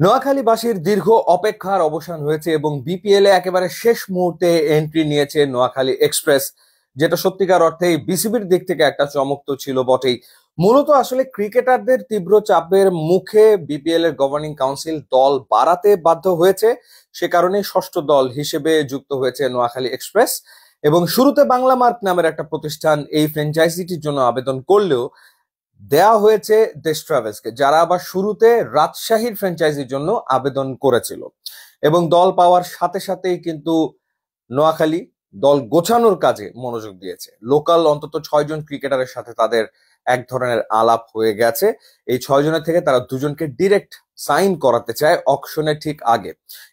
নোয়াখালীবাসীর দীর্ঘ অপেক্ষার অবসান হয়েছে এবং বিপিএল এ একেবারে শেষ মুহূর্তে এন্ট্রি নিয়েছে নোয়াখালী এক্সপ্রেস, যেটা সত্যিকার অর্থেই বিসিবির দিক থেকে একটা চমক তো ছিল বটেই। মূলত আসলে ক্রিকেটারদের তীব্র চাপের মুখে বিপিএল এর গভর্নিং কাউন্সিল দল বাড়াতে বাধ্য হয়েছে। সে কারণে ষষ্ঠ দল হিসেবে যুক্ত হয়েছে নোয়াখালী এক্সপ্রেস। এবং শুরুতে বাংলা মার্ক নামের একটা প্রতিষ্ঠান এই ফ্র্যাঞ্চাইজিটির জন্য আবেদন করলেও দেয়া হয়েছে দেশ ট্রাভেলসকে, যারা আবার শুরুতে রাজশাহীর ফ্র্যাঞ্চাইজির জন্য আবেদন করেছিল। এবং দল পাওয়ার সাথে সাথেই কিন্তু নোয়াখালী দল গোছানোর কাজে মনোযোগ দিয়েছে। লোকাল অন্তত 6 জন ক্রিকেটারের সাথে তাদের এক ধরনের আলাপ হয়ে গেছে। এই 6 জনের থেকে তারা দুজনকে ডিরেক্ট সাইন করাতে চায় অকশনের ঠিক আগে।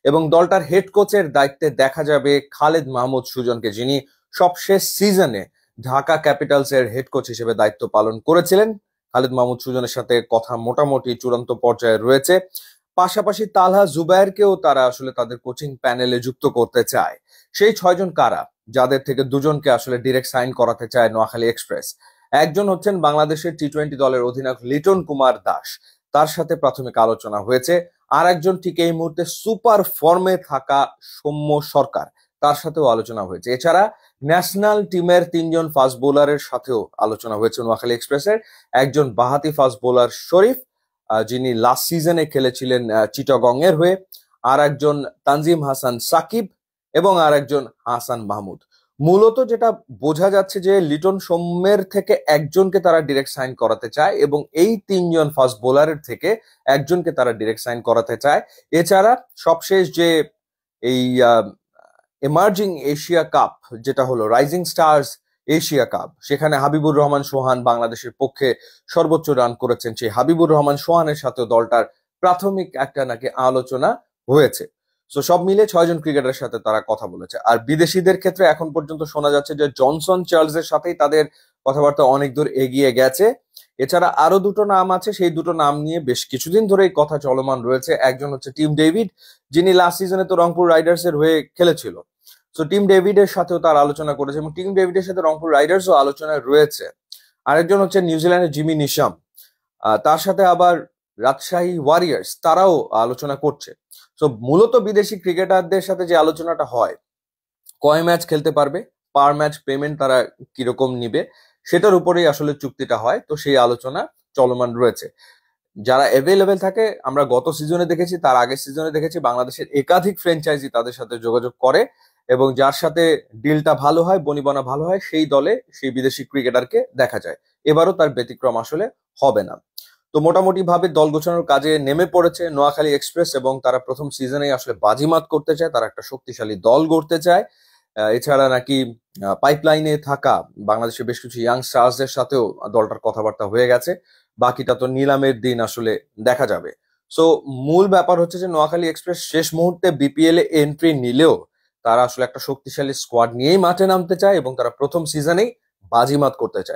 এবং দলটার হেড কোচের দায়িত্বে দেখা যাবে খালেদ মাহমুদ সুজনকে, যিনি সবশেষ সিজনে ঢাকা ক্যাপিটালস এর হেড কোচ হিসেবে দায়িত্ব পালন করেছিলেন। খালেদ মাহমুদ সুজনের সাথে কথা মোটামুটি চূড়ান্ত পর্যায়ে রয়েছে। পাশাপাশি তালহা জুবায়েরকেও তারা আসলে তাদের কোচিং প্যানেলে যুক্ত করতে চায়। সেই 6 জন কারা, যাদের থেকে দুজনকে আসলে ডিরেক্ট সাইন করাতে চায় নোয়াখালী এক্সপ্রেস? একজন হচ্ছেন বাংলাদেশের টি-20 দলের অধিনায়ক লিটন কুমার দাস, তার সাথে প্রাথমিক আলোচনা হয়েছে। আর একজন ঠিক এই মুহূর্তে সুপার ফর্মে থাকা সৌম্য সরকার, তার সাথেও আলোচনা হয়েছে। এছাড়া ন্যাশনাল টিমের 3 জন ফাস্ট বোলারের সাথেও আলোচনা হয়েছে নোয়াখালী এক্সপ্রেসের। একজন বাহাতি ফাস্ট বোলার শরীফ, যিনি লাস্ট সিজনে খেলেছিলেন চিটাগং এর হয়ে। আর একজন তানজিম হাসান সাকিব, এবং আর একজন হাসান মাহমুদ। মূলত যেটা বোঝা যাচ্ছে যে লিটন সৌম্যের থেকে একজনকে তারা ডিরেক্ট সাইন করাতে চায় এবং এই 3 জন ফাস্ট বোলারের থেকে একজনকে তারা ডিরেক্ট সাইন করাতে চায়। এছাড়া সবশেষ যে এই এমার্জিং এশিয়া কাপ, যেটা হলো রাইজিং স্টার্স এশিয়া কাপ, সেখানে হাবিবুর রহমান সোহান বাংলাদেশের পক্ষে সর্বোচ্চ রান করেছেন। সেই হাবিবুর রহমান সোহানের সাথেও দলটার প্রাথমিক একটা নাকি আলোচনা হয়েছে। তো সব মিলে 6 জন ক্রিকেটারের সাথে তারা কথা বলেছে। আর বিদেশিদের ক্ষেত্রে এখন পর্যন্ত শোনা যাচ্ছে যে জনসন চার্লসের সাথেই তাদের কথাবার্তা অনেক দূর এগিয়ে গেছে। এছাড়া আরো দুটো নাম আছে, সেই দুটো নাম নিয়ে বেশ কিছুদিন ধরেই কথা চলমান রয়েছে। একজন হচ্ছে টিম ডেভিড, যিনি লাস্ট সিজনে তো রংপুর রাইডার্স এর হয়ে খেলেছিল। তো টিম ডেভিডের সাথেও তার আলোচনা করেছে এবং টিম ডেভিডের সাথে রংপুর রাইডার্সও আলোচনায় রয়েছে। আরেকজন হচ্ছে নিউজিল্যান্ডের জিমি নিশাম, তার সাথে আবার রাজশাহী ওয়ারিয়ার্স, তারাও আলোচনা করছে। তো মূলত বিদেশি ক্রিকেটারদের সাথে যে আলোচনাটা হয়, কয় ম্যাচ খেলতে পারবে, পার ম্যাচ পেমেন্ট তারা কিরকম নিবে, সেটার উপরেই আসলে চুক্তিটা হয়। তো সেই আলোচনা চলমান রয়েছে। যারা অ্যাভেলেবেল থাকে, আমরা গত সিজনে দেখেছি, তার আগের সিজনে দেখেছি, বাংলাদেশের একাধিক ফ্র্যাঞ্চাইজি তাদের সাথে যোগাযোগ করে এবং যার সাথে ডিলটা ভালো হয়, বনিবনা ভালো হয়, সেই দলে সেই বিদেশি ক্রিকেটারকে দেখা যায়। এবারও তার ব্যতিক্রম আসলে হবে না। তো মোটামুটি ভাবে দল গোছানোর কাজে নেমে পড়েছে নোয়াখালী এক্সপ্রেস এবং তারা প্রথম সিজনেই আসলে বাজিমাত করতে চায়। তারা একটা শক্তিশালী দল গড়তে চায়। এছাড়া নাকি পাইপলাইনে থাকা বাংলাদেশের বেশ কিছু ইয়াং স্টার্সদের সাথেও দলটার কথাবার্তা হয়ে গেছে। বাকিটা তো নিলামের দিন আসলে দেখা যাবে। সো মূল ব্যাপার হচ্ছে যে নোয়াখালী এক্সপ্রেস শেষ মুহূর্তে বিপিএল এ এন্ট্রি নিলেও তারা আসলে একটা শক্তিশালী স্কোয়াড নিয়েই মাঠে নামতে চায় এবং তারা প্রথম সিজনেই বাজিমাত করতে চায়।